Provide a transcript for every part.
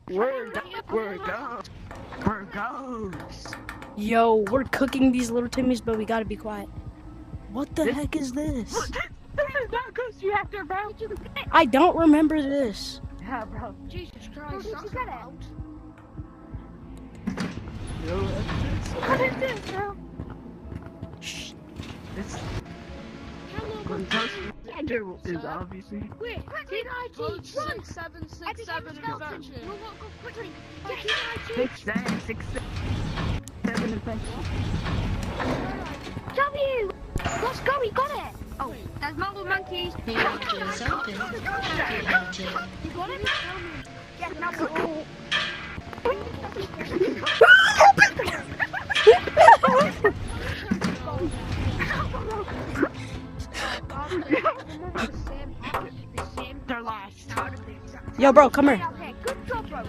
We're ghosts. Yo, we're cooking these little Timmies, but we gotta be quiet. What the heck is this? This is not Ghost Reactor, bro. I don't remember this. Yeah, bro. Jesus Christ, that's loud. What is this, bro? Shh. This Hello, Ghost Reactor is obviously. wait, did I teach 6767 infection. No, go quickly. Did Did I teach? 7 infection. W! Let's go, we got it! Oh, there's multiple monkeys. Reactor is open. Happy hunting. You got it? Yes, now go. They're lost. Yo, bro, come here. Okay, good job, bro.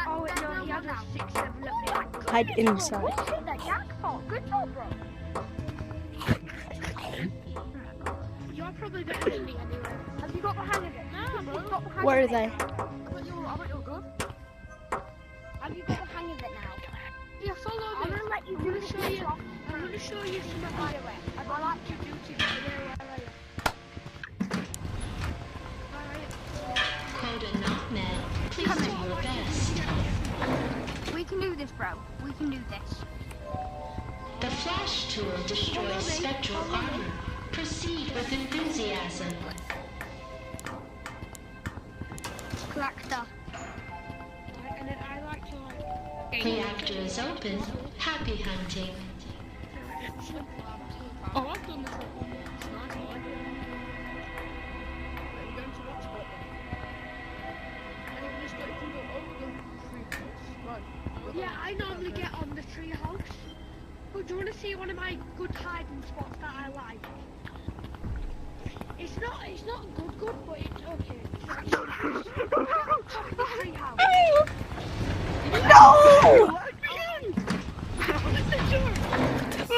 Oh, wait, no, he has a 6-7 left. Hide inside. What's in the jackpot? Good job, bro. You're probably better than me anyway. Have you got the hang of it? Nah, bro. You've got the hang Where are of it. they? I bet you're good. Have you got the hang of it now? Yeah, follow I'm me. gonna let you I'm do gonna this show you. off. I'm gonna show you some of By my. the way, I like to do to Where are you? Quota not met. Please do your best. We can do this, bro. We can do this. The flash tool destroys spectral armor. Proceed with enthusiasm. Collector. And then I like to like. Reactor is open. Happy hunting. Oh, I've done this like one. It's nice. I like it. You're going to watch it. And you can just go, you can go over the tree house. Right. Yeah, I normally get on the tree house. But do you want to see one of my good hiding spots that I like? It's not good, but it's okay. Top of the tree house. No!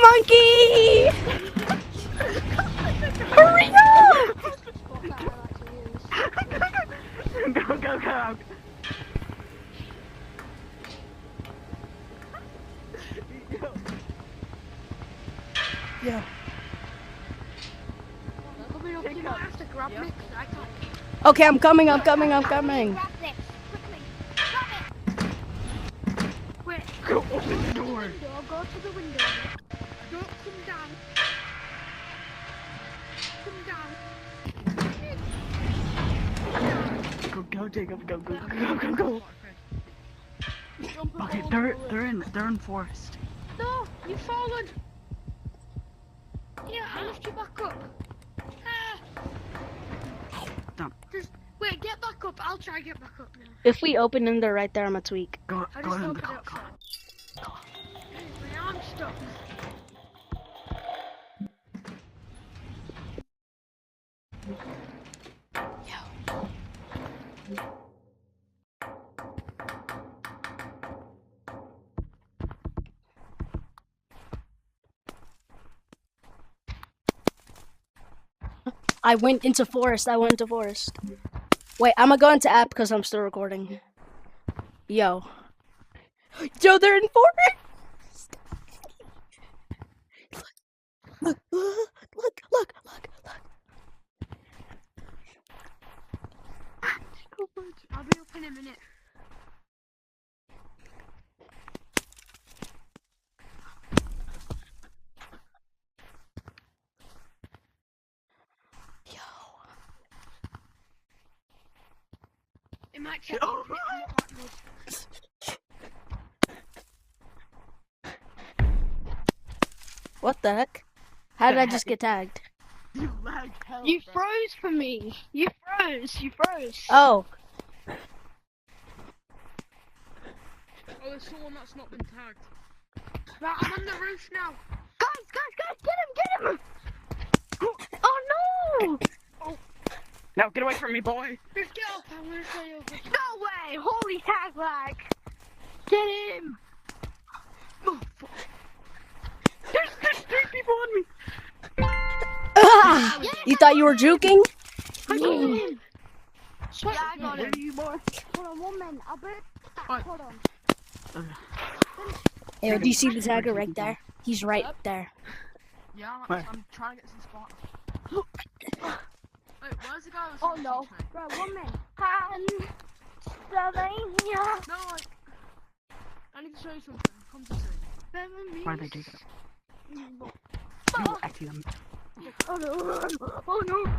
Monkey! Hurry up! Spot that I like to use. Go. Yeah. Coming up, you might have to grab me 'cause I can't. Okay, I'm coming. Grab this. Quickly. Grab it. Wait. Go open the door. Go to the window. Don't come down. Come down. Go, Jacob. Go. Jump Okay, over. they're in forest. No, you've fallen. Yeah, I'll lift you back up. Done. Just wait, get back up. I'll try and get back up now. If we open and they're right there, I'm a tweak. Go I in just the opened car. it outside. My arm's stuck. I went into forest. Wait, I'm gonna go into app because I'm still recording. Yo, they're in forest. Look. I'll be up in a minute. It might check. Oh. What the heck? How did I just get tagged? You lagged hell. You froze for me. You froze. Oh, Oh, there's someone that's not been tagged. Right, I'm on the roof now. Guys, get him. Oh no! Now get away from me, boy. Just get up. I'm gonna show you a good. No way! Holy tag lag! Get him! Oh, fuck. There's 3 people on me. ah! You thought you were juking? I got him! Yeah, I got Where it. are you, boy? Hold on, 1 minute. I'll be What? Hold on. Yo, do you see the tagger right there? He's right there. Yeah, Where? I'm trying to get some spot. Wait, where's the guy who was Oh trying to no. teach me? Right, 1 minute. Pennsylvania. No, like, I need to show you something. Come to see. Why are they doing it? You actually them. Oh no. Oh no. No.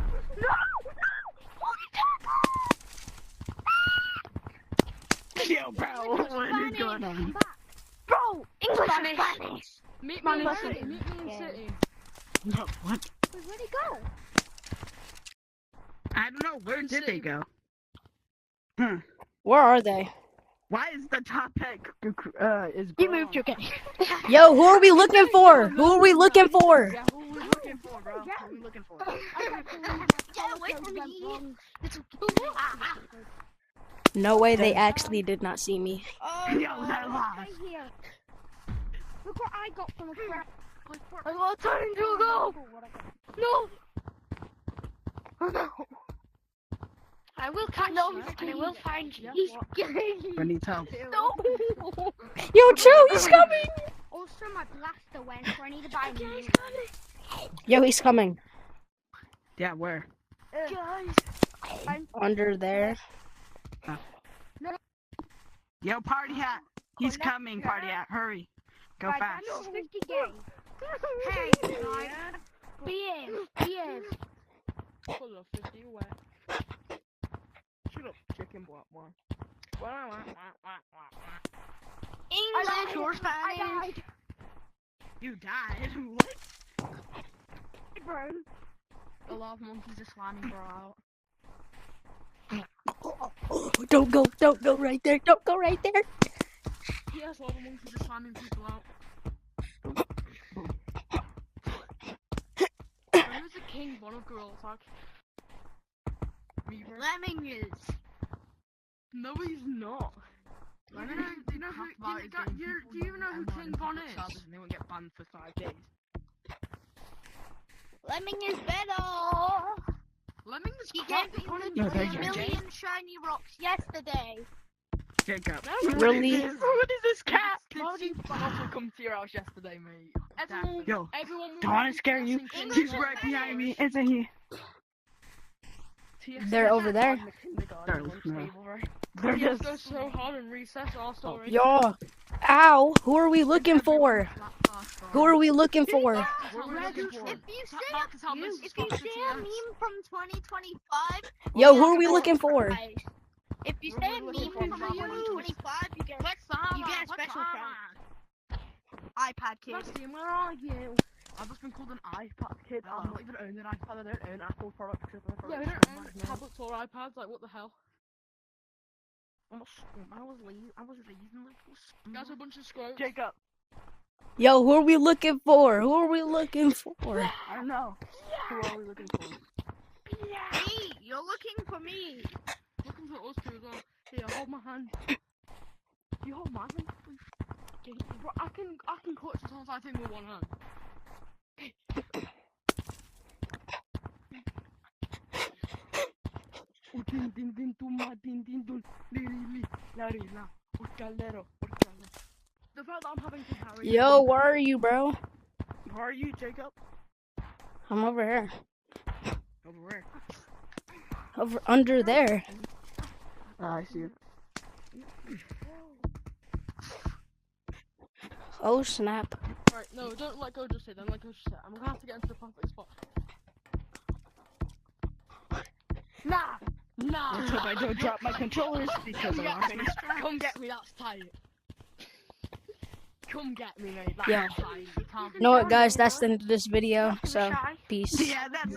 Yo, bro, what is going on? Bro, English Spanish. Spanish. Meet me in Spanish. city. Meet me in Yeah. city. No, what? Wait, where'd he go? I don't know. Where did they go? Where are they? Why is the topic is You wrong? moved your game. Yo, who are we looking for? Who are we looking for? Yeah, who are we looking for, bro? Who are we looking for? Get away from me. No way they actually did not see me. Oh, Yo, that lost. stay here. Look what I got from a friend. I got time to go. No. Oh no. I will catch you and I will find you. He's gay. I need help. No. Yo, Joe, he's coming. Also, my blaster went, so I need to buy a new Yo, he's coming. Yeah, where? Guys. Under there. Yo, party hat. He's coming, party hat. Hurry. Go Guys, fast. I'm 50 gay. Hey, guys. Behave. Pull up 50 away. Shut up, chicken black one. English or I Spanish? died. You died. What? Bro. A lot of monkeys are slamming bro out. Don't go right there. Don't go right there. Yes, a lot of monkeys are slamming people out. Who's the king? One of girls, like. Reaver. Lemming is. No, he's not. Do you even know who King Von is? And they won't get banned for 5 days. Lemming is better. Lemming is He crap. gave me No, the thank you, million shiny rocks yesterday. Jacob. Really? What is this cat? How did you also come to your house yesterday, mate? Everyone, Yo, everyone was don't want to scare you. guessing He's King right Von behind me. is. Isn't he? They're over there. In the kindergarten lunch no. table, right? They're Yes, just. go so hard in recess, our story. Yo. Ow. Who are we looking for? Who are we looking for? If you say a meme from 2025, Yo, who are we looking for? if you say a meme from 2025, you get a special prize. iPad kid. Maxine, where are you? I've just been called an iPad kid. I'm not even owning an iPad. I don't own Apple products. Yeah, we don't own tablets or iPads. Like, what the hell? I was lazy. Like, Guys, a bunch of scopes. Jacob. Yo, who are we looking for? Who are we looking for? I don't know. Who are we looking for? Me, you're looking for me. Looking for us two as well. Here, hold my hand. You hold my hand, please. Okay, bro, I can clutch this whole entire thing with one hand. Din din tumma din din dun li la ri la urcalero. The fact that I'm having to carry. Yo, where are you, bro? Where are you, Jacob? I'm over here. Over where? Over under there. I see it. Oh snap. Right, no, don't let go just hit. Don't let go just hit. I'm gonna have to get into the perfect spot. Nah! Let's hope I don't drop my controllers because I'm not gonna Come get me, that's tight. Come get me, mate. That's Yeah. tight. You can't You know what, guys? That's the end of this video. So, peace. Yeah, that's